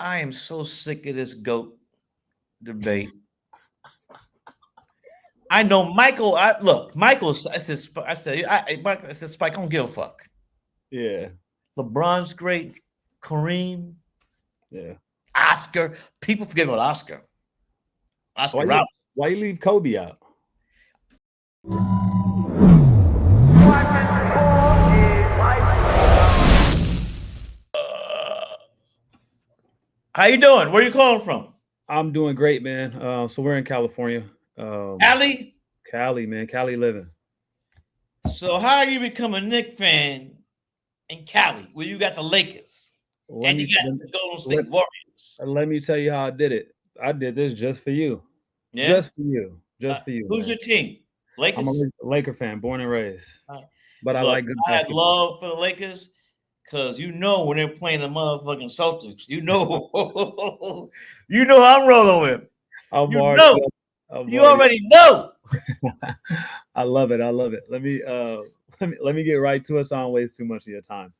I am so sick of this GOAT debate. I know Michael. Look, Michael. I said, Spike, I don't give a fuck. Yeah, LeBron's great. Kareem, yeah. Oscar. People forget about Oscar. Why Oscar you Roberts. why you leave Kobe out? How you doing? Where you calling from? I'm doing great, man. So we're in California, Allie. Cali, man, Cali living. So how you become a Knicks fan in Cali, where you got the Lakers Let and me you got let, the Golden let, State Warriors? let me tell you how I did it. I did this just for you, Yeah. just for you, Who's man. your team? I'm a Lakers. Laker fan, born and raised, Uh, but I Look, like good I had basketball. love for the Lakers because you know when they're playing the motherfucking Celtics, you know, you know I'm rolling with. I'm You already, know, I'm you already. already know. I love it. I love it. Let me get right to it. So I don't waste too much of your time.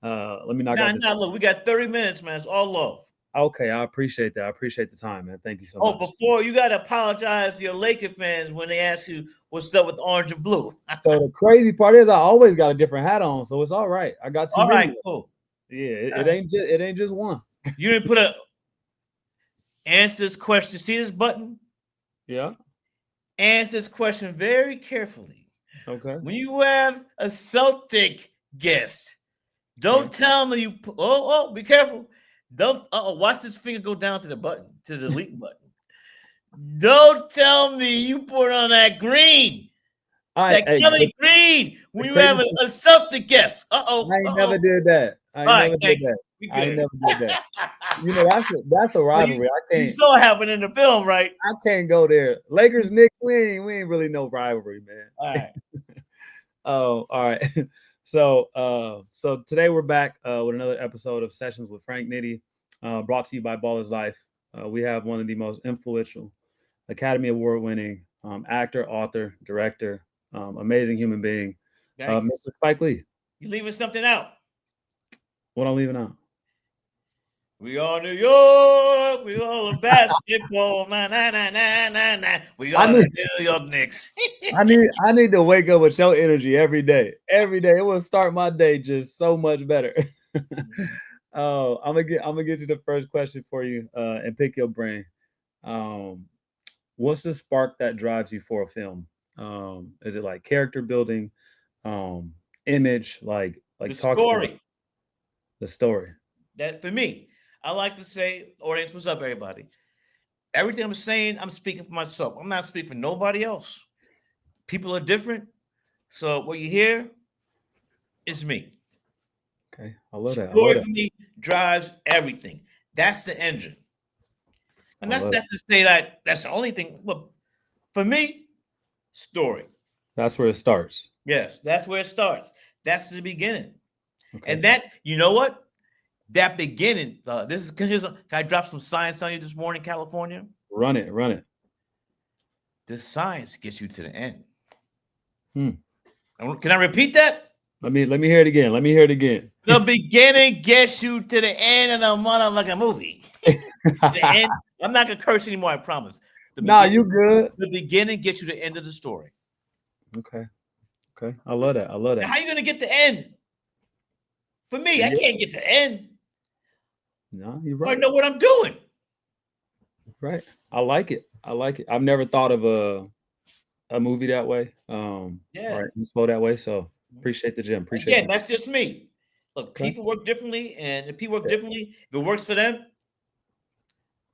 Let me knock Nah, out this. nah. Look, we got 30 minutes, man. It's all love. Okay, I appreciate that. I appreciate the time, man. Thank you so Oh, much. before you got to apologize to your Laker fans when they ask you what's up with orange and blue. So the crazy part is I always got a different hat on, so it's all right. I got too All many. right, cool. Yeah, it All right. ain't just one. You didn't put a answer this question. See this button? Yeah. Answer this question very carefully. Okay. When you have a Celtic guest, Okay. don't tell me you. Be careful. Don't. Watch this finger go down to the button, to the delete button. Don't tell me you put on that green, I that hey Kelly green, the when you have crazy a Celtic guest. I ain't never did that. I All ain't right, never did thank you. that. We I ain't good. never did that. You know that's a Well, rivalry. you saw it happen in the film, right? I can't go there. Lakers Knicks we ain't really no rivalry, All man. right. Oh, all right. So today we're back with another episode of Sessions with Frank Nitty, brought to you by Ballislife. We have one of the most influential, Academy Award winning actor, author, director, amazing human being, Thank you. Mr. Spike Lee. You leaving something out. What I'm leaving out. We are New York. We all the basketball. Nah, nah, nah, nah, nah, nah. We I are need the New York Knicks. I need to wake up with your energy every day. Every day. It will start my day just so much better. Oh, I'm gonna get you the first question for you and pick your brain. Um, what's the spark that drives you for a film? Is it like character building, um, image, The like talk to story. the story? That for me, I like to say, audience, what's up, everybody? Everything I'm saying, I'm speaking for myself. I'm not speaking for nobody else. People are different. So what you hear is me. Okay, I love that. I love Story that. for me drives everything. That's the engine. And I that's love it. not to say that that's the only thing. Look, for me, story. That's where it starts. Yes, that's where it starts. That's the beginning. Okay, And that, you know what? That beginning, this is can I drop some science on you this morning, California? run it, run it. The science gets you to the end. Hmm. Can I repeat that? Let me hear it again. Let me hear it again. The beginning gets you to the end of the motherfucking movie. The end. I'm not gonna curse anymore. I promise. The Nah, beginning. you good. The beginning gets you to the end of the story. Okay, okay. I love that. I love Now, that. how you gonna get the end? For me, I Yeah. can't get the end. No, you're I right. know what I'm doing. Right. I like it. I like it. I've never thought of a movie that way. Yeah. All right, inspo that way. So appreciate the gym. Appreciate Again, the that's just me. Look, okay. people work differently, and if people work Yeah. differently, if it works for them,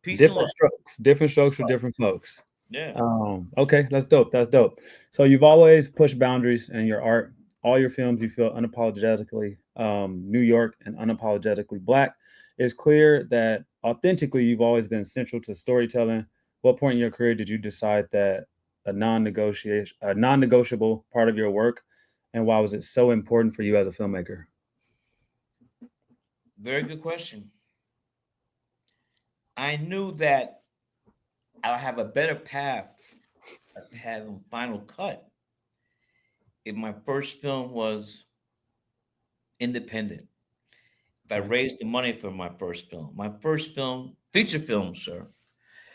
peace and love. Different strokes for different folks. Yeah. Okay, that's dope. That's dope. So you've always pushed boundaries in your art. All your films, you feel unapologetically New York and unapologetically Black. It's clear that authentically you've always been central to storytelling. What point in your career did you decide that a non-negotiable part of your work, and why was it so important for you as a filmmaker? Very good question. I knew that I have a better path of having final cut if my first film was independent. I Okay. raised the money for my first film. My first film, feature film, sir,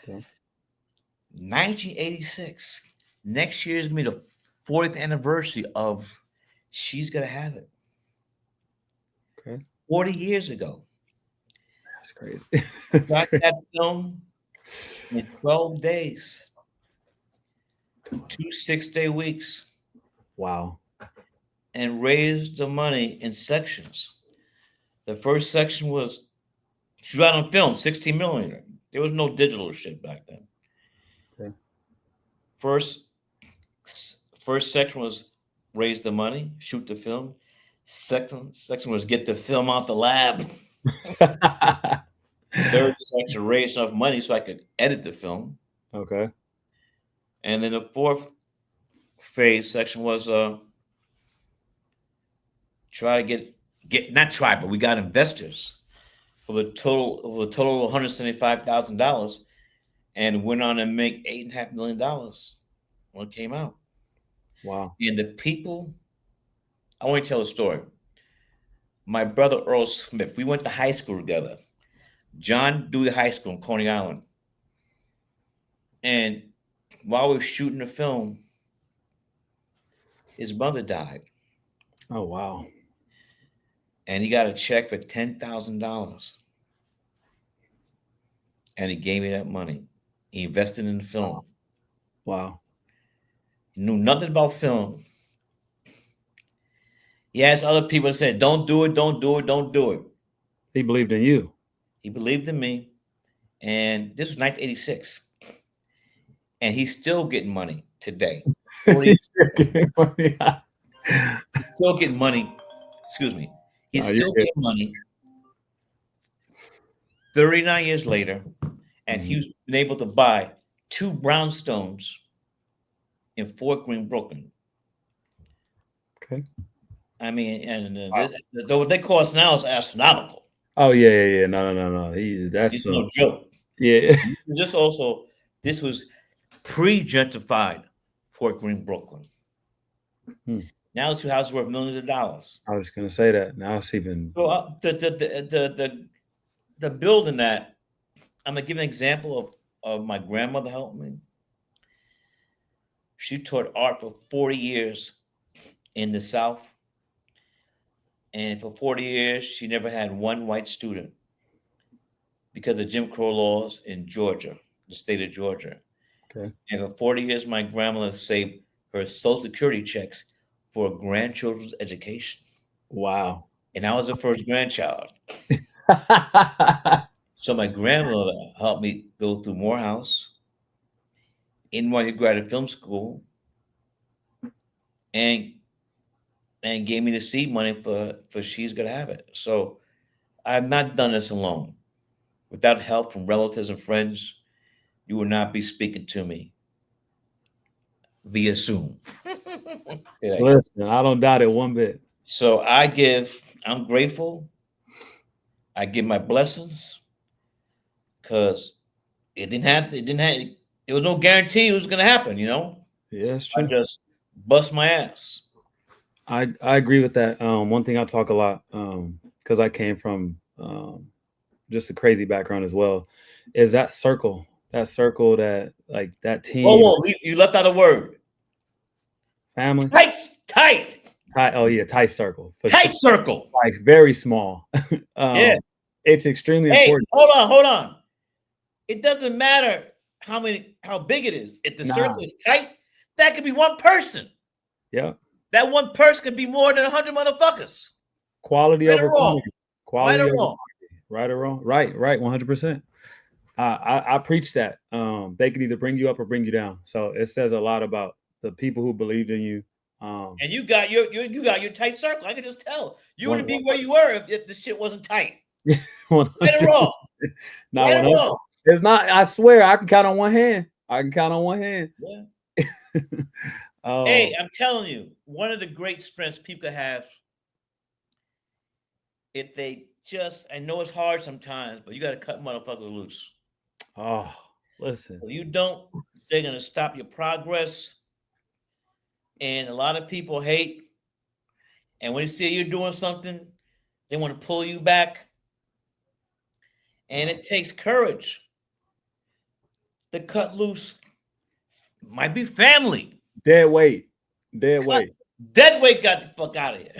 Okay. 1986. Next year is going to be the 40th anniversary of She's Gonna Have It. Okay. 40 years ago. That's crazy. That's Shot crazy. that film in 12 days, 2 6-day weeks, Wow. and raised the money in sections. The first section was shot on film, 16 millimeter. There was no digital shit back then. Okay. First first section was raise the money, shoot the film. Second section was get the film out the lab. Third section raise enough money so I could edit the film. Okay. And then the fourth phase section was try to get not try, but we got investors for the total of $175,000 and went on to make $8.5 million when it came out. Wow. And the people, I want to tell a story. My brother Earl Smith, we went to high school together. John Dewey High School in Coney Island. And while we were shooting the film, his mother died. Oh wow. And he got a check for $10,000. And he gave me that money. He invested in the film. Wow. Wow. He knew nothing about film. He asked other people and said, don't do it, don't do it, don't do it. He believed in you. He believed in me. And this was 1986. And he's still getting money today. 40, He's getting money. still getting money. Excuse me. He's No, you're still good. getting money 39 years later. And Mhm. he's been able to buy 2 brownstones in Fort Greene, Brooklyn. Okay. I mean, and Wow. what they cost now is astronomical. Oh yeah, yeah, yeah. No. That's It's no joke. yeah. This was pre-gentrified Fort Greene, Brooklyn. Hmm. Now this house is worth millions of dollars. I was gonna say that. Now it's even. So the building that I'm gonna give an example of my grandmother helped me. She taught art for 40 years in the South, and for 40 years she never had one white student because of Jim Crow laws in Georgia, the state of Georgia. Okay. And for 40 years, my grandmother saved her Social Security checks for her grandchildren's education. Wow. And I was the first grandchild. So my grandmother helped me go through Morehouse, NYU Graduate Film School, and gave me the seed money for She's Gonna Have It. So I've not done this alone. Without help from relatives and friends, you will not be speaking to me via Zoom. Yeah. Listen, I don't doubt it one bit. So I'm grateful. I give my blessings because it was no guarantee it was going to happen, Yeah, it's I true. just bust my ass. I agree with that. One thing I talk a lot, because I came from just a crazy background as well, is that circle. That circle, that like that Whoa, team, whoa, you left out a word. family. Tight, tight, Tight, oh yeah, tight circle for sure. tight circle. Like very small. Yeah. It's extremely Hey, important. hold on. It doesn't matter how big it is. If the Nah. circle is tight, that could be one person. Yeah. That one person could be more than 100 motherfuckers. Quality Right over or wrong. quantity. Quality Right or over wrong. quantity. Right or wrong. Right, 100%. I preach that. They can either bring you up or bring you down. So it says a lot about the people who believed in you. And you got your tight circle. I can just tell. You One- wouldn't be where you were if the shit wasn't tight. 100%. Right or wrong. Not Right or 100. wrong. It's not. I swear, I can count on one hand. Yeah. Oh, Hey, I'm telling you, one of the great strengths people have, if they just, I know it's hard sometimes, but you got to cut motherfuckers loose. oh, listen. If you don't, they're going to stop your progress. And a lot of people hate. And when they see you're doing something, they want to pull you back. And it takes courage to cut loose. Might be family. Dead weight. Dead Cut. weight. Dead weight got the fuck out of here.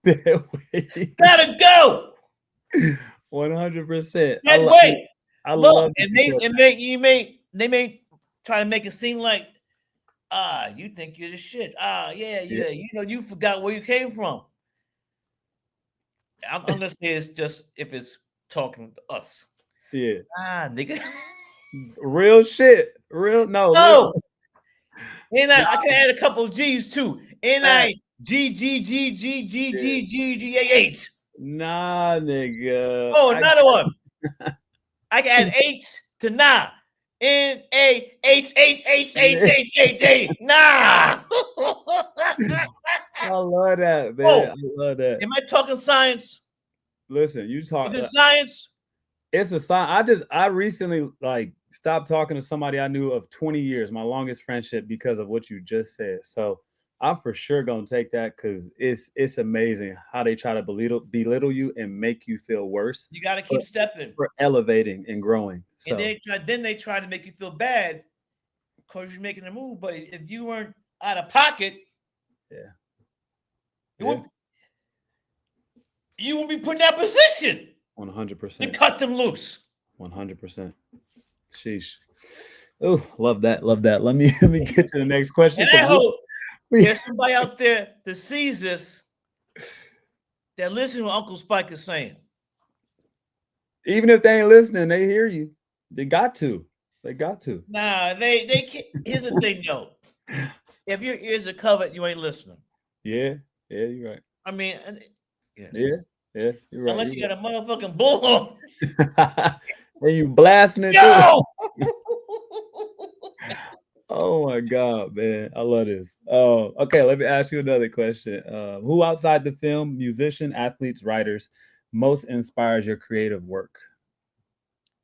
Dead weight. Gotta go. 100%. Dead weight. I Look, love that and you said they may try to make it seem like you think you're the shit. Yeah, you know, you forgot where you came from. I'm gonna say it's just if it's talking to us. that. Yeah. Nigga. Real shit. Real no. No. Real, And I can add a couple of G's too. Nah. N-I-G-G-G-G-G-G-G-H. Nah, nigga. Oh, another one. I can add H to nah. N-A-H-H-H-H-H-H-H. Nah. I love that, man. Oh, I love that. am I talking science? Listen, you talk. Is it science? It's a sign. I recently like stopped talking to somebody I knew of 20 years, my longest friendship, because of what you just said. So I'm for sure gonna take that because it's amazing how they try to belittle you and make you feel worse. You got to keep stepping. For elevating and growing. So And then they try to make you feel bad because you're making a move. But if you weren't out of pocket, yeah. You would be put in that position 100%. to cut them loose. 100%. Sheesh. Oh, love that. Love that. Let me get to the next question. And I hope there's somebody out there that sees this that listens to what Uncle Spike is saying. Even if they ain't listening, they hear you. They got to. They got to. Nah, they can't. Here's the thing, though. If your ears are covered, you ain't listening. Yeah, you're right. I mean, yeah, you're right. Unless you got a motherfucking bull. And you blasting it. Yo! Oh my God, man. I love this. Okay, let me ask you another question. Who outside the film, musician, athletes, writers, most inspires your creative work?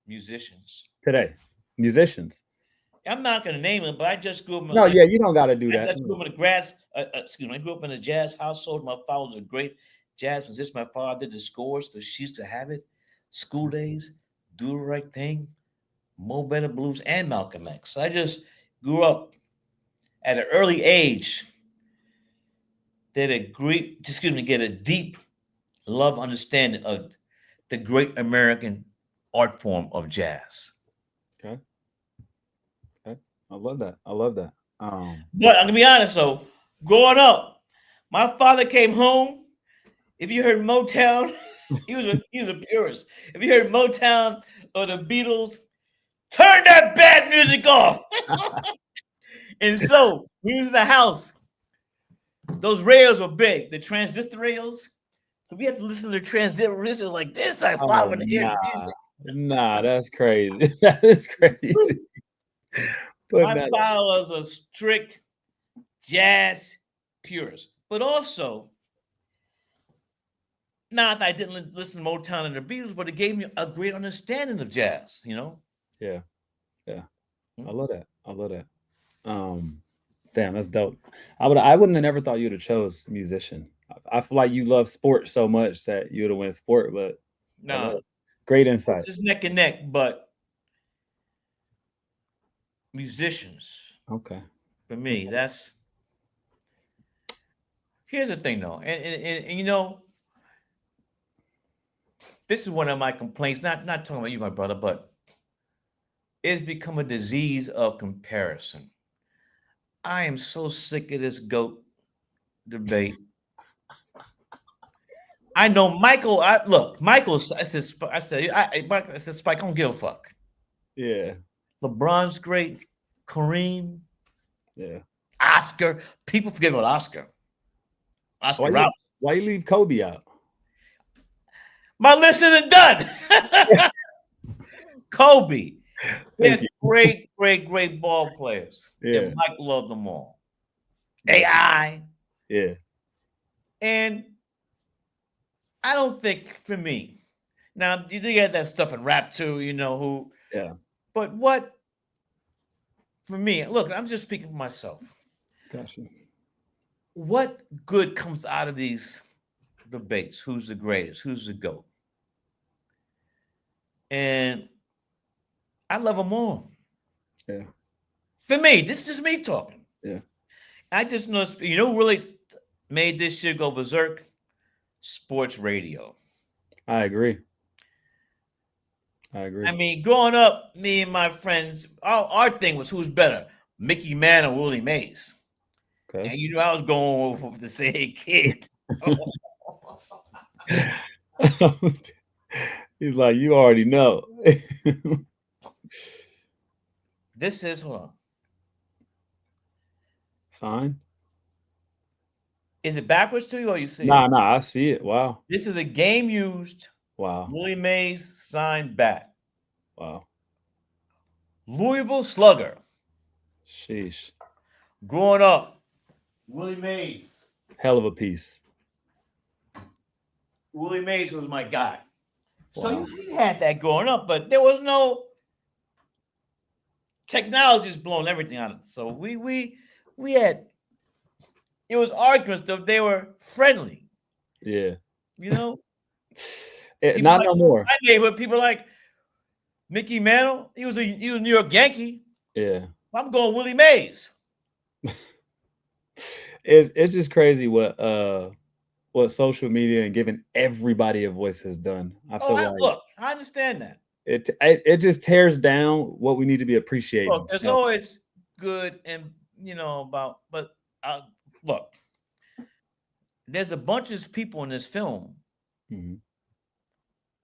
Musicians. Today. Musicians. I'm not gonna name them, but I just grew up in you don't gotta do that. I grew up in I grew up in a jazz household. My father was a great jazz musician. My father did the scores because she used to have it. School Days, Do the Right Thing, Mo Better Blues, and Malcolm X. So I just grew up at an early age that get a deep love understanding of the great American art form of jazz. Okay. I love that. But I'm gonna be honest though, growing up, my father came home. If you heard Motown, he was a purist. If you heard Motown or the Beatles, turn that bad music off. And so we was in the house. Those rails were big, the transistor rails. So we had to listen to transistor like this. I follow the music. Nah, that's crazy. That is crazy. My father was a strict jazz purist, but also not that I didn't listen to Motown and the Beatles, but it gave me a great understanding of jazz. You know? Yeah. I love that. Damn, that's dope. I wouldn't have never thought you'd have chose musician. I feel like you love sports so much that you would have went sport, but no, great insight. It's neck and neck, but musicians. Okay. For me, that's. Here's the thing, though, and you know, this is one of my complaints. Not talking about you, my brother, but it's become a disease of comparison. I am so sick of this GOAT debate. I know Michael. Michael. I said, Spike. I don't give a fuck. Yeah. LeBron's great. Kareem. Yeah. Oscar. People forget about Oscar. Why you leave Kobe out? My list isn't done. Kobe. They're great ball players. Yeah. And Mike loved them all. AI. Yeah. And I don't think for me. Now, you get that stuff in rap too, you know who. Yeah. But what for me, look, I'm just speaking for myself. Gotcha. What good comes out of these debates? Who's the greatest? Who's the GOAT? and I love them all. Yeah. For me, this is just me talking. Yeah. I just know, who really made this shit go berserk? Sports radio. I agree. I agree. I mean, growing up, me and my friends, our thing was who's better, Mickey Mantle or Willie Mays. Okay. And I was going over to say, kid. He's like, you already know. This is, hold on. Sign? Is it backwards to you or you see Nah, it? nah, I see it. Wow. This is a game used Wow. Willie Mays signed bat. Wow. Louisville Slugger. Sheesh. Growing up, Willie Mays. Hell of a piece. Willie Mays was my guy. So Wow. you had that growing up, but there was no technology's blown everything out of it. So we had, it was arguments though, they were friendly. Yeah. People Not like, no more. my neighborhood, people like Mickey Mantle, he was a New York Yankee. Yeah. I'm going Willie Mays. It's just crazy what social media and giving everybody a voice has done. I feel like Look, I understand that. it just tears down what we need to be appreciating. Look, there's always good and but look, there's a bunch of people in this film. Mm-hmm.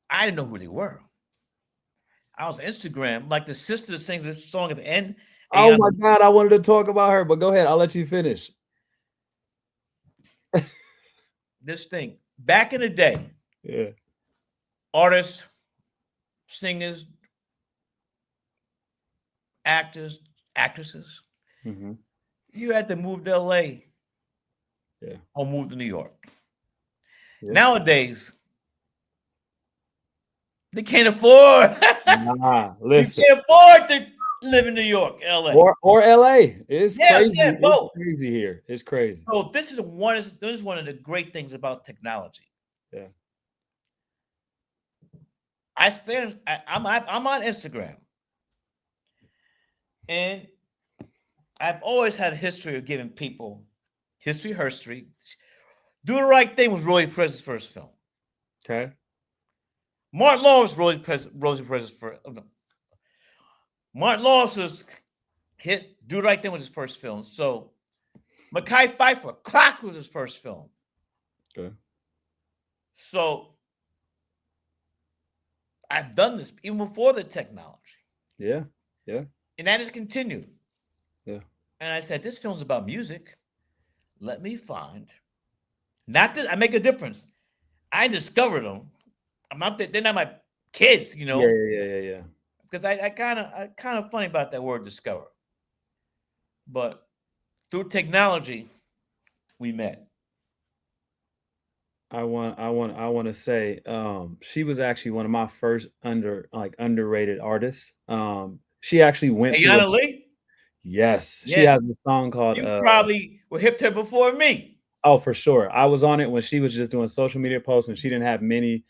I didn't know who they were. I was on Instagram, like the sister that sings the song at the end. Oh my God, I wanted to talk about her, but go ahead. I'll let you finish. This thing, back in the day, Yeah. artists, singers, actors, actresses, Mm-hmm. you had to move to LA, Yeah. or move to New York. Yeah. Nowadays, they can't afford. Nah, listen. You can't afford to live in New York, LA, or LA. It's crazy. Yeah, both. It's crazy here. It's crazy. So this is one of the great things about technology. Yeah. I'm on Instagram, and I've always had a history of giving people history. Do the Right Thing was Rosie Perez's first film. Okay. Martin Lawrence, Rosie Perez's first. Martin Lawrence's hit Do the Right Thing was his first film. So Mekhi Phifer, Clock was his first film. Okay. So I've done this even before the technology. Yeah. Yeah. And that has continued. Yeah. And I said, this film's about music. Let me find. Not that I make a difference. I discovered them. I'm not they're not my kids, Yeah. Because I kind of funny about that word discover. But through technology, we met. I want to say she was actually one of my first underrated artists. She actually went through Ayana Lee? Yes. Yeah. She has a song called You probably were hip to her before me. Oh, for sure. I was on it when she was just doing social media posts and she didn't have many.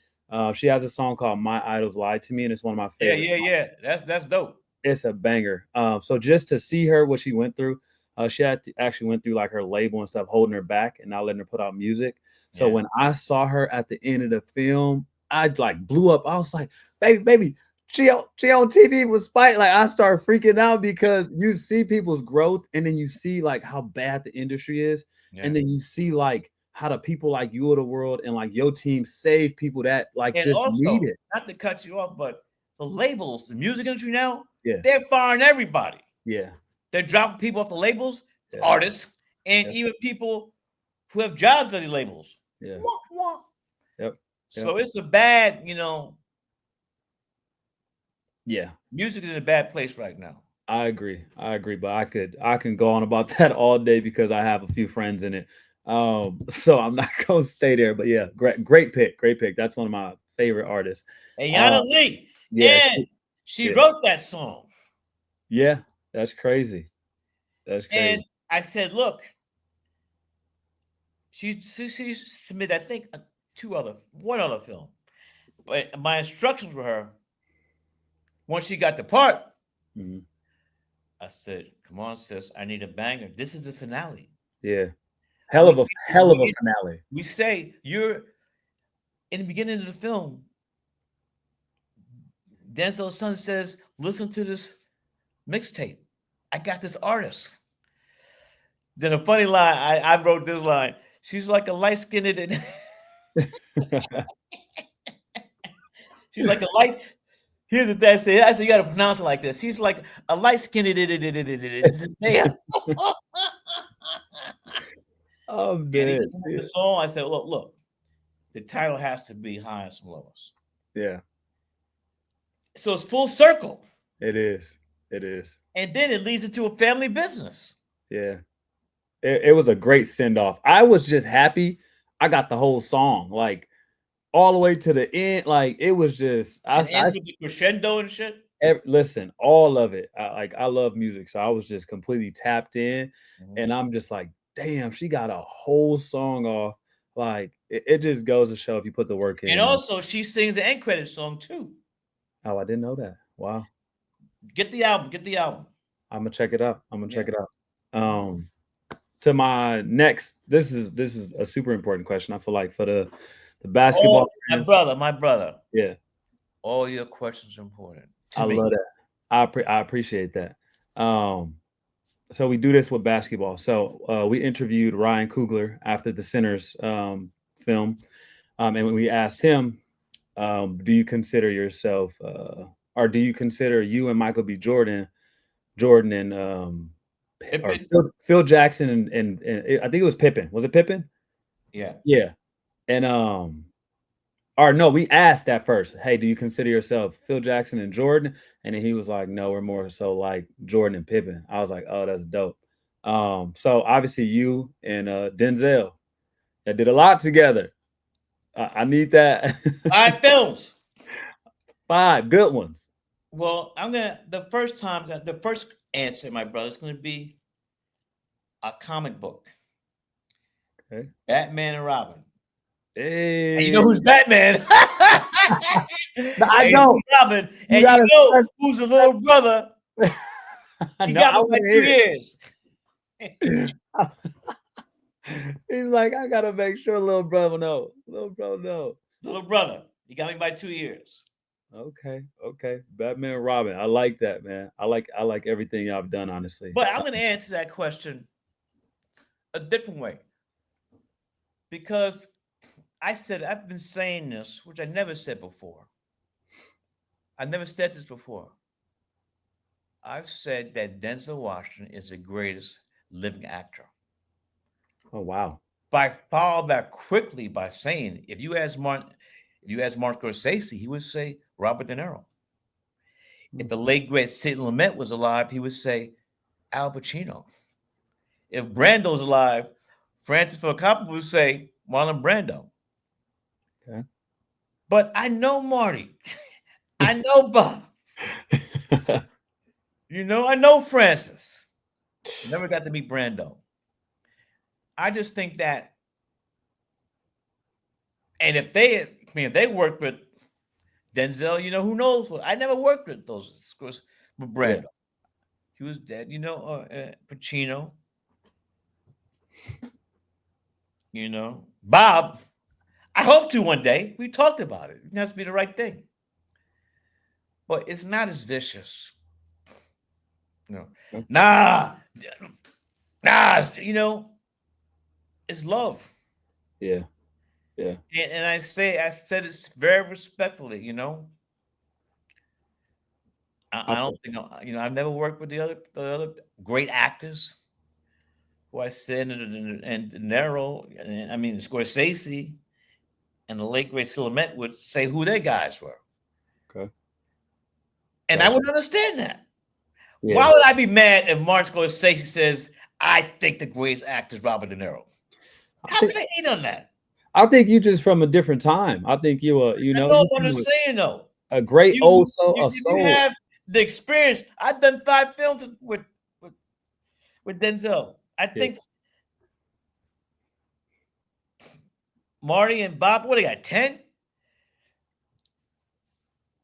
She has a song called My Idols Lied to Me, and it's one of my favorites. Yeah. That's dope. It's a banger. So just to see her, what she went through, she actually went through like her label and stuff, holding her back and not letting her put out music. So when I saw her at the end of the film, I like blew up. I was like, baby, she on TV with Spike. Like I started freaking out because you see people's growth and then you see like how bad the industry is. Yeah. And then you see like how the people like you of the world and like your team save people that like and just also, need it. Not to cut you off, but the labels, the music industry now, they're firing everybody. Yeah. They're dropping people off the labels, artists, and even people who have jobs at the labels. Yeah. Yep. So it's a bad, Yeah. Music is in a bad place right now. I agree. But I can go on about that all day because I have a few friends in it. So I'm not gonna stay there. But yeah, great pick. That's one of my favorite artists. Ayana Lee. Yeah. And she wrote that song. Yeah, that's crazy. And I said, look, she submitted, I think, one other film. But my instructions were her, Once she got the part, Mhm. I said, "Come on, sis, I need a banger. This is the finale." Yeah. We Hell of a we, finale. we say you're in the beginning of the film. Denzel's son says, "Listen to this mixtape. I got this artist." Then a funny line, I wrote this line. She's like a light skinned. She's like a light. Here's the thing I said, you got to pronounce it like this. She's like a light skinned. Damn. I'm And he dead. listened to the song. I said, look, the title has to be High on Some Lows. Yeah, So it's full circle. it is. It is. And then it leads into a family business. Yeah. It was a great send off. I was just happy I got the whole song, like all the way to the end. Like it was just, And ends with the crescendo and shit. listen, all of it. I love music, so I was just completely tapped in, and I'm just like, damn, she got a whole song off. Like it just goes to show if you put the work And in. also, she sings the end credit song too. Oh, I didn't know that. Wow. Get the album. Get the album. I'm gonna check it out. I'm gonna check Yeah. it out. To my next, this is a super important question. I feel like for the basketball Oh, my fans, brother, my brother. yeah, All your questions are important to I me. love that. I appreciate that. So we do this with basketball. So we interviewed Ryan Coogler after the Sinners film, and we asked him, "Do you consider yourself, or do you consider you and Michael B. Jordan and or Pippen? Phil Jackson and I think it was Pippen. Was it Pippen? Yeah. Yeah. And or no, we asked at first, hey, do you consider yourself Phil Jackson and Jordan? And then he was like, no, we're more so like Jordan and Pippen. I was like, oh, that's dope. So obviously you and Denzel that did a lot together. I need that. 5 films. 5 good ones. Well, the first answer, my brother, is gonna be a comic book. Okay. Batman and Robin. And you Hey, know who's Batman? I And know. who's Robin. You And you gotta know who's the little brother. He no, got I me want by to 2 hear years. it. He's like, I gotta make sure little brother know. Little brother know. Little brother. He got me by 2 years. Okay, okay. Batman and Robin. I like that, man. I like everything y'all have done, honestly. But I'm gonna answer that question a different way. Because I've been saying this, which I never said before. I never said this before. I've said that Denzel Washington is the greatest living actor. Oh wow. But I followed that quickly by saying, if you ask Martin Scorsese, he would say Robert De Niro. If the late great Sid Lumet was alive, he would say Al Pacino. If Brando's alive, Francis Ford Coppola would say Marlon Brando. Okay. But I know Marty. I know Bob. I know Francis. Never got to meet Brando. I just think that, and if they worked with Denzel, who knows what? I never worked with those with Brando. Yeah. He was dead, Pacino, Bob. I hope to one day. We talked about it. It has to be the right thing. But it's not as vicious. No. Okay. Nah, it's love. Yeah. Yeah. And I said this very respectfully, I don't think, I've never worked with the other great actors who I said, and De Niro, and I mean, Scorsese and the late great Silverman would say who their guys were. Okay. And I would understand that. Yeah. Why would I be mad if Martin Scorsese says, I think the greatest actor is Robert De Niro? How can I hate on that? I think you just from a different time. I think you That's all I'm saying, though. a great old soul. You have the experience. I've done 5 films with Denzel. I think Marty and Bob, what they got, 10?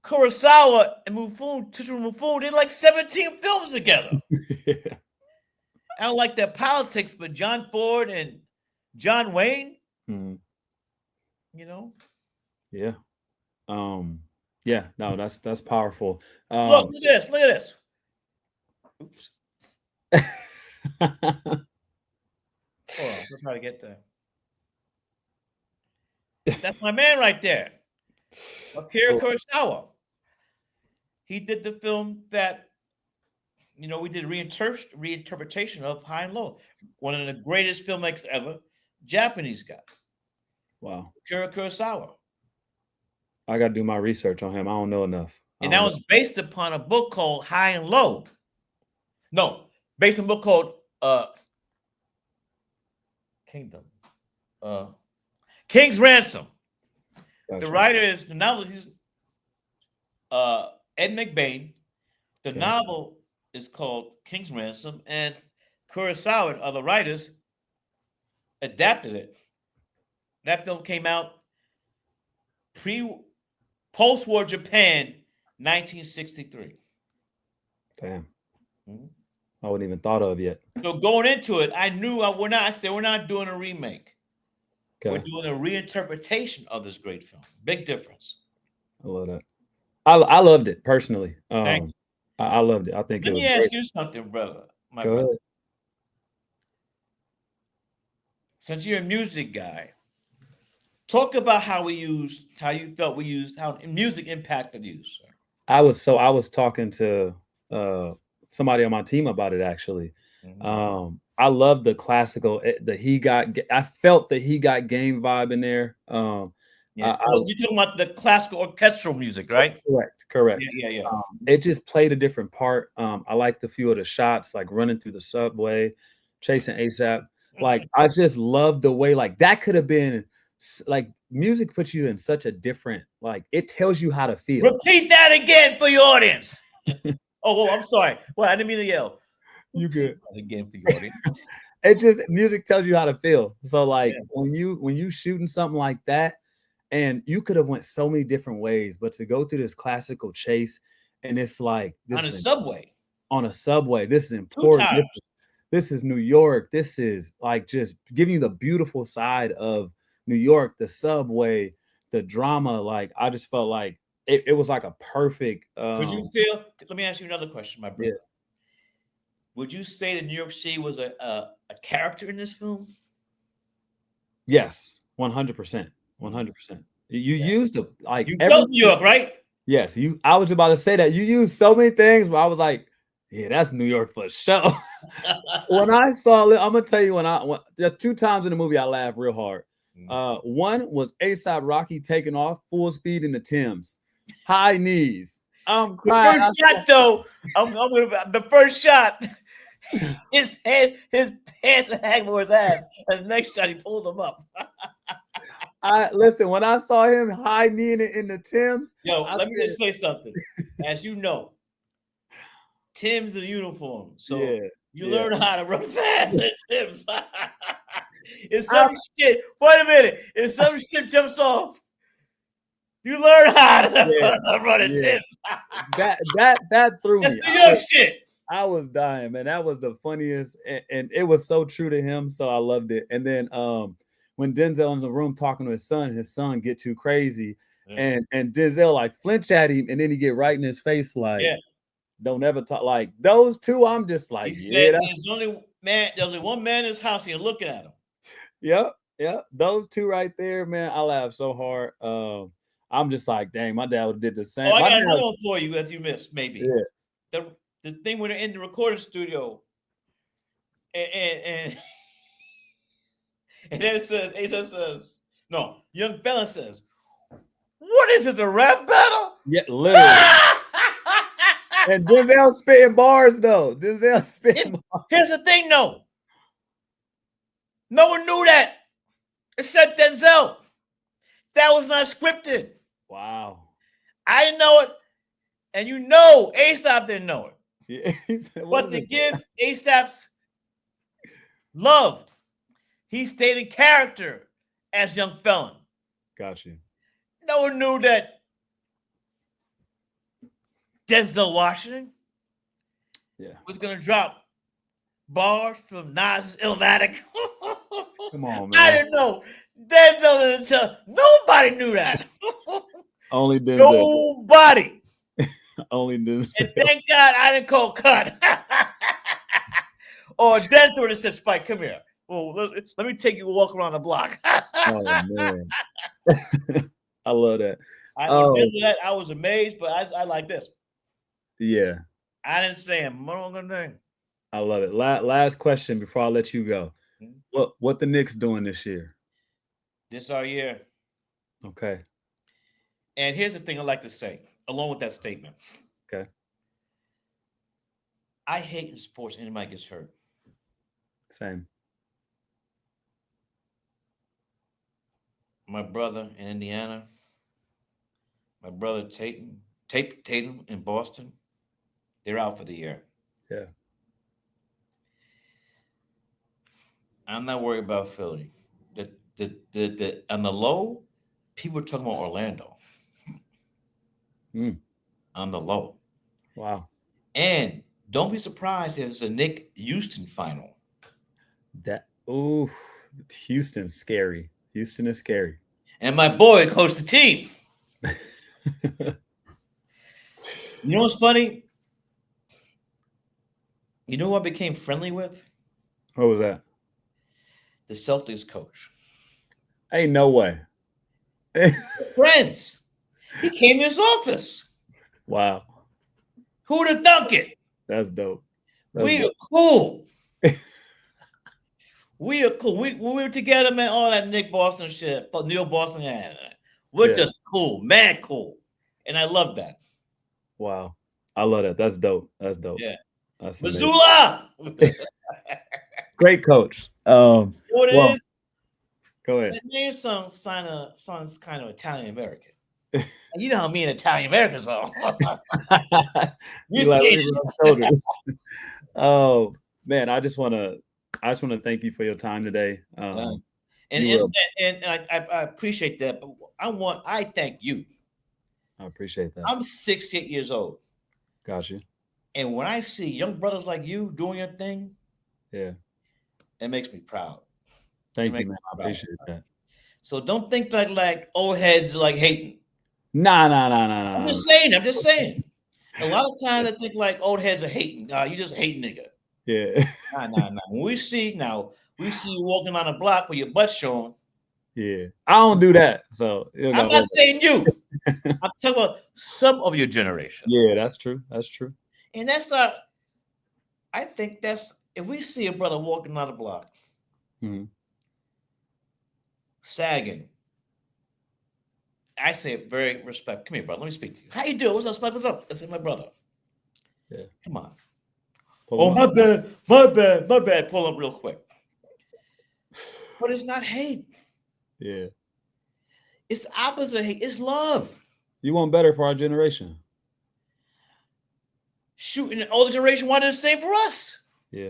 Kurosawa and Mifune did like 17 films together. Yeah. I don't like their politics, but John Ford and John Wayne, Mhm. you know. Yeah. Yeah, no, that's powerful. Look at this. Look at this. Oops. Hold on. Let's try to get there. That's my man right there. Akira Oh, Kurosawa. He did the film that, we did reinterpretation of High and Low. One of the greatest filmmakers ever. Japanese guy. wow. Akira Kurosawa. I gotta do my research on him. I don't know enough. I And don't that know. was based upon a book called High and Low. No, based on a book called Kingdom. King's Ransom. The Gotcha. writer is the novelist Ed McBain. The Okay. novel is called King's Ransom, and Kurosawa and other writers adapted it. That film came out post-war Japan, 1963. Damn. Mhm. I wouldn't even thought of yet. So going into it, I knew I said we're not doing a remake. We're Okay. doing a reinterpretation of this great film. Big difference. I love that. I loved it personally. Thank you. I loved it. I think it Let was me great. ask you something, brother. My Go brother. ahead. Since you're a music guy, talk about how you felt how music impacted you, sir. I was talking to somebody on my team about it actually. Mhm. I love the classical I felt that he got game vibe in there. Yeah. Well, you're talking about the classical orchestral music, right? Correct. Yeah. It just played a different part. I liked a few of the shots, like running through the subway, chasing ASAP. Like I just love the way like that could have been like music puts you in such a different like it tells you how to feel. Repeat that again for your audience. Oh, I'm sorry. Well, I didn't mean to yell. You Repeat good. that again for your audience. It just music tells you how to feel. So like Yeah. when you shooting something like that, and you could have went so many different ways, but to go through this classical chase, and it's like On this the is subway. on a subway. This is Two important. times. This is New York. This is like just giving you the beautiful side of New York, the subway, the drama. Like I just felt like it was like a perfect Would you feel? Let me ask you another question, my yeah. brother. Would you say that New York City was a character in this film? Yes, 100%. 100%. You Yeah. used the like You every felt New York, right? yes, you I was about to say that you used so many things where I was like, yeah, that's New York for sure. When I saw it, I'm gonna tell you there's two times in the movie I laughed real hard. One was ASAP Rocky taking off full speed in the Thames, high knees. I'm The crying. first shot, though, the first shot, his pants are hanging over his ass. And the next shot, he pulled them up. I listen when I saw him high kneeing it in the Thames. Yo, I let me said, just say something. As you know, Tim's the uniform, so yeah, you yeah. learn how to run fast in Tim's. If some shit, wait a minute, if some shit jumps off, you learn how to run in yeah. Tim's. That threw That's me. New York shit. I was dying, man. That was the funniest, and it was so true to him. So I loved it. And then when Denzel in the room talking to his son get too crazy, Yeah. and Denzel like flinch at him, and then he get right in his face like, Yeah. don't ever talk like those two. I'm just He like, said yeah, there's only one man in his house, and you're looking at him. yeah. Those two right there, man. I laughed so hard. I'm just like, dang, my dad did the same. Oh, I My got dad, another one for you that you missed, maybe. yeah, The thing when they're in the recording studio, and and then it says, Asa says, no, young fella says, what is this, a rap battle? yeah, literally. And Denzel spitting bars though. Denzel spitting bars. Here's the thing, though. No one knew that except Denzel. That was not scripted. Wow. I didn't know it, and you know ASAP didn't know it. Yeah, he said, But to give ASAP's love, he stayed in character as young felon. Got you. No one knew that Denzel Washington Yeah. was gonna drop bars from Nas Illmatic. Come on, I man. didn't know. Denzel didn't tell. Nobody knew that. Only Denzel. Nobody. Only And Denzel. thank God I didn't call cut. Or Denzel would have said, Spike, come here. Well, let me take you a walk around the block. Oh man. I love that. When Oh Denzel did that, I was amazed, but I like this. yeah. I didn't say him. I don't know. I love it. Last question before I let you go. What the Knicks doing this year? This our year. Okay. And here's the thing I like to say, along with that statement. Okay. I hate in sports anybody gets hurt. Same. My brother in Indiana, my brother Tatum in Boston, they're out for the year. Yeah. I'm not worried about Philly. On the low, people are talking about Orlando. On the low. Wow. And don't be surprised if it's a Nick Houston final. Houston's scary. Houston is scary. And my boy coached the team. You know what's funny? You know who I became friendly with? What was that? The Celtics coach. Ain't no way. Friends. He came to his office. Wow. Who would have thunk it? That's dope. We are cool. We are cool. We were together, man. All that Nick Boston shit, New York Boston had. We're just cool, mad cool, and I love that. Wow, I love that. That's dope. That's dope. Yeah, that's Missoula. Great coach. What well, is? Go ahead. That name sounds kind of Italian American. You know how me and Italian Americans are. You like shoulders. Oh man, I just want to thank you for your time today. And I appreciate that, but I thank you. I appreciate that. I'm 68 years old. Got you. And when I see young brothers like you doing your thing, yeah, it makes me proud. Thank you, man. I appreciate that. So don't think like old heads like hating. Nah. I'm just saying. A lot of times I think like old heads are hating. You just hate nigga. Yeah. Nah. When we see you walking on a block with your butt showing. Yeah. I don't do that. So I'm not saying you. I'm talking about some of your generation. Yeah, that's true. That's true. And I think that's if we see a brother walking on the block, sagging. I say very respect. Come here, brother. Let me speak to you. How you doing? What's up, Spike? What's up? I said, my brother. Yeah. Come on. My bad. Pull up real quick. But it's not hate. Yeah. It's opposite of hate. It's love. You want better for our generation. Shooting an older generation wanted the same for us. Yeah.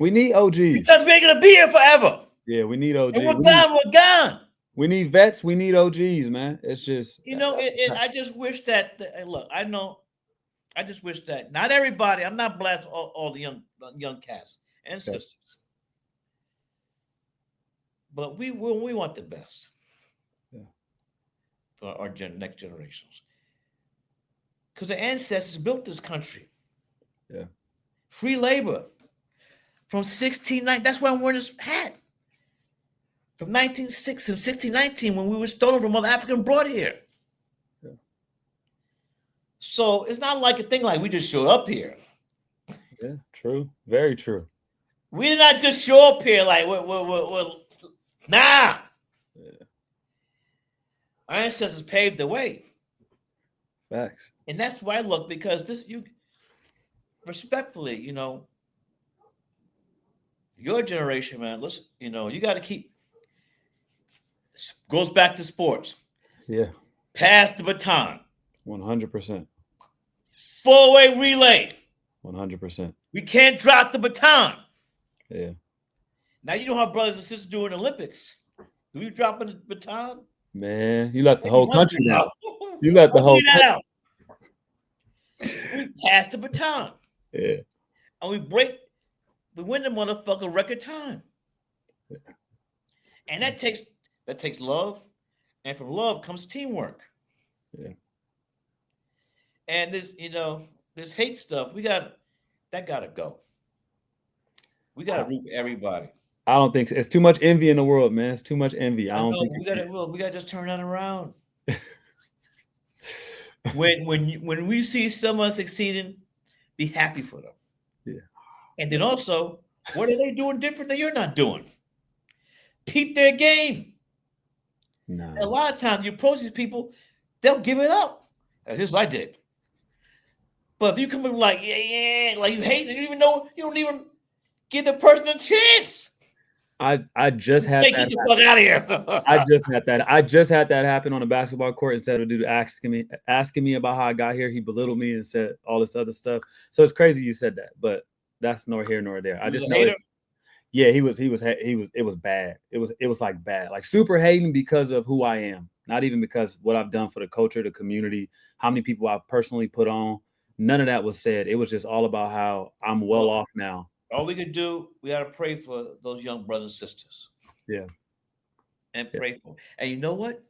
We need OGs. Because we're going to be here forever. Yeah, we need OGs. And we're gone. We need vets. We need OGs, man. It's just I just wish that look. I just wish that not everybody. I'm not blasting all the young cats and sisters, but we want the best for our next generations because the ancestors built this country. Yeah, free labor from 1690. That's why I'm wearing this hat. From 1906 and 1619 when we were stolen from other African brought here. Yeah. So it's not like a thing like we just showed up here. Yeah, true. Very true. We did not just show up here like we're nah. Yeah. Our ancestors paved the way. Facts. And that's why I look because respectfully, your generation, man, listen, you got to keep. Goes back to sports. Yeah. Pass the baton. 100%. 4-way relay. 100%. We can't drop the baton. Yeah. Now you know how brothers and sisters do in the Olympics. Do we drop the baton? Man, you let the whole country down. You let the whole country. We pass the baton. Yeah. And we win the motherfucker record time. And that takes love. And from love comes teamwork. Yeah. And this hate stuff, that gotta go. We gotta root for everybody. I don't think so. It's too much envy in the world, man. It's too much envy. I I don't know think we gotta just turn that around. When we see someone succeeding, be happy for them. Yeah. And then also, what are they doing different that you're not doing? Peep their game. No. A lot of times you approach these people, they'll give it up. Here's what I did. But if you come in like, yeah, like you hate it, you don't even give the person a chance. I just had that. Get the fuck out of here. I just had that happen on a basketball court. Instead of a dude asking me about how I got here, he belittled me and said all this other stuff. So it's crazy you said that, but that's nor here nor there. I just know yeah, he was it was bad. It was like bad, like super hating because of who I am, not even because what I've done for the culture, the community, how many people I've personally put on. None of that was said. It was just all about how I'm well off now. All we could do, we got to pray for those young brothers and sisters. Yeah. And pray for. And you know what?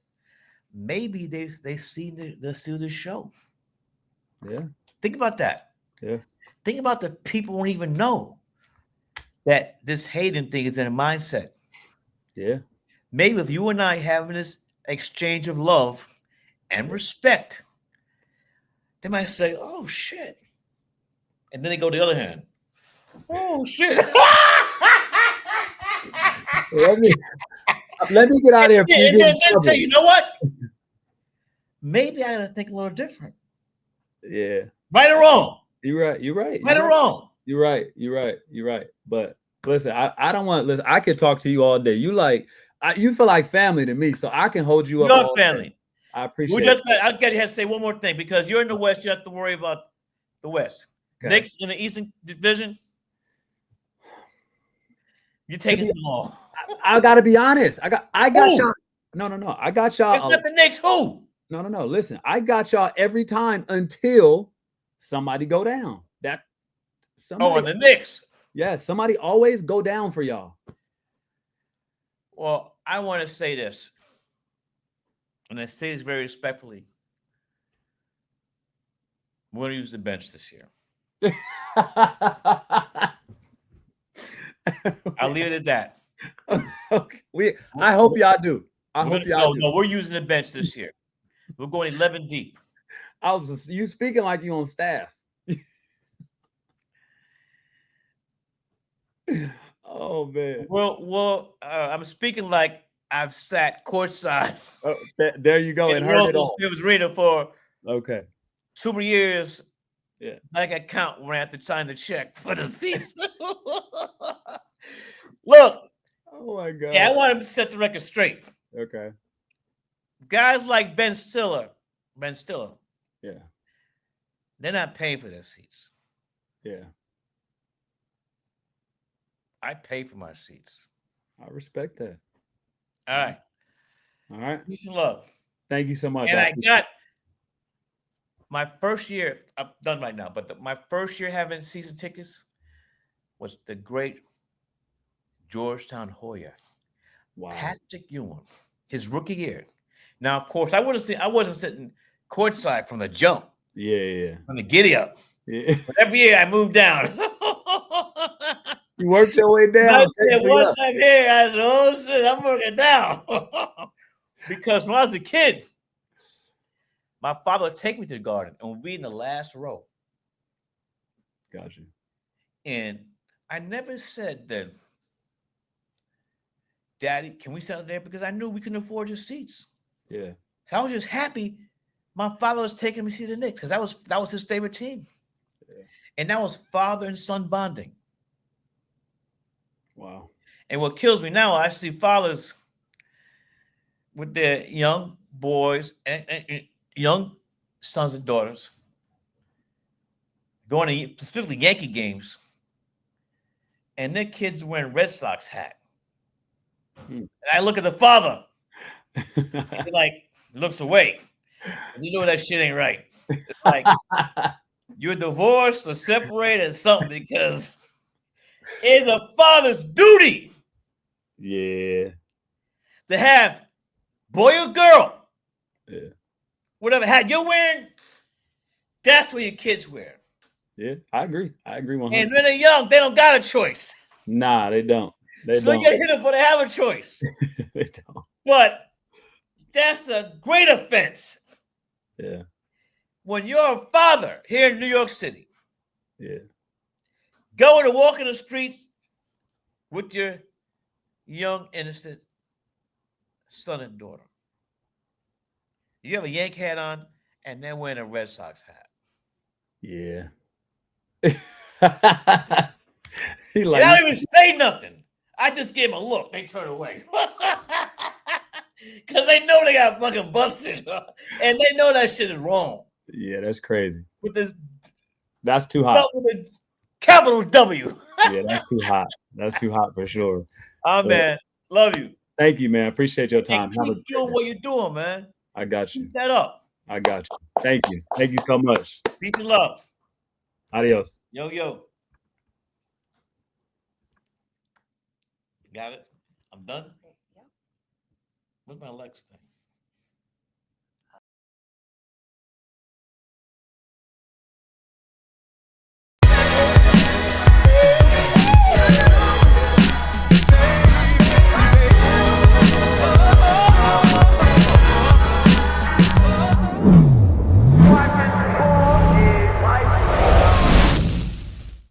Maybe they've seen the show. Yeah. Think about that. Yeah. Think about the people who don't even know that this hating thing is in a mindset. Yeah. Maybe if you and I having this exchange of love and respect, they might say, "Oh shit," and then they go the other hand. Oh shit! let me get out of here. And then say, you know what? Maybe I gotta think a little different. Yeah. Right or wrong? You're right. You're right. Right or wrong? You're right. You're right. You're right. But listen, I don't want to listen. I could talk to you all day. You feel like family to me, so I can hold you up. Your family. Day. I appreciate it. I got to say one more thing because you're in the West. You have to worry about the West. Okay. Knicks in the Eastern Division. You're taking them all. I gotta be honest. I got y'all. No. I got y'all. It's not the Knicks. Who? No. Listen, I got y'all every time until somebody go down. And the Knicks. Yeah, somebody always go down for y'all. Well, I want to say this, and I say this very respectfully. We're going to use the bench this year. I'll leave it at that. Okay. I hope y'all do. No, we're using the bench this year. We're going 11 deep. You speaking like you on staff. Oh man. Well, I'm speaking like I've sat courtside. Oh, there you go. And heard it all. It was reading for super years. Yeah. I can count when I have to sign the check for the season. Look. Oh my God. Yeah, I want him to set the record straight. Okay. Guys like Ben Stiller. Yeah. They're not paying for their seats. Yeah. I pay for my seats. I respect that. All right. Peace and love. Thank you so much. And I got my first year. I'm done right now, but my first year having season tickets was the great Georgetown Hoya. Wow. Patrick Ewing, his rookie year. Now, of course, I wasn't sitting courtside from the jump. Yeah. From the giddy up. Yeah. But every year I moved down. You worked your way down. I said, once I'm here, I said, oh shit, I'm working down. Because when I was a kid, my father would take me to the Garden and we'd be in the last row. Gotcha. And I never said then, Daddy, can we sit there? Because I knew we couldn't afford your seats. Yeah. So I was just happy my father was taking me to see the Knicks because that was his favorite team. Yeah. And that was father and son bonding. Wow. And what kills me now, I see fathers with their young boys and young sons and daughters going to specifically Yankee games, and their kids wearing Red Sox hat. And I look at the father, and he looks away. You know that shit ain't right. It's like you're divorced or separated or something because it's a father's duty Yeah. to have boy or girl, Yeah. whatever hat you're wearing, that's what your kids wear. Yeah. I agree. I agree 100. And when they're young, they don't got a choice. Nah, they don't. They So don't. you hit them for they have a choice. They don't. But that's a great offense Yeah. when you're a father here in New York City, Yeah. going to walk in the streets with your young, innocent son and daughter. You have a Yank hat on, and they're wearing a Red Sox hat. Yeah. And He I like, don't even say nothing. I just give them a look. They turn away. Because they know they got fucking busted. And they know that shit is wrong. yeah, that's crazy. With this That's too hot. with a capital W. Yeah, that's too hot. That's too hot for sure. Oh, So, man. Love you. thank you, man. Appreciate your And time. Have a keep doing what you're doing, man. I got you. Keep that up. I got you. Thank you. Thank you so much. Peace and love. Adios. Yo, yo. Got it? I'm done? Where's my Lex thing?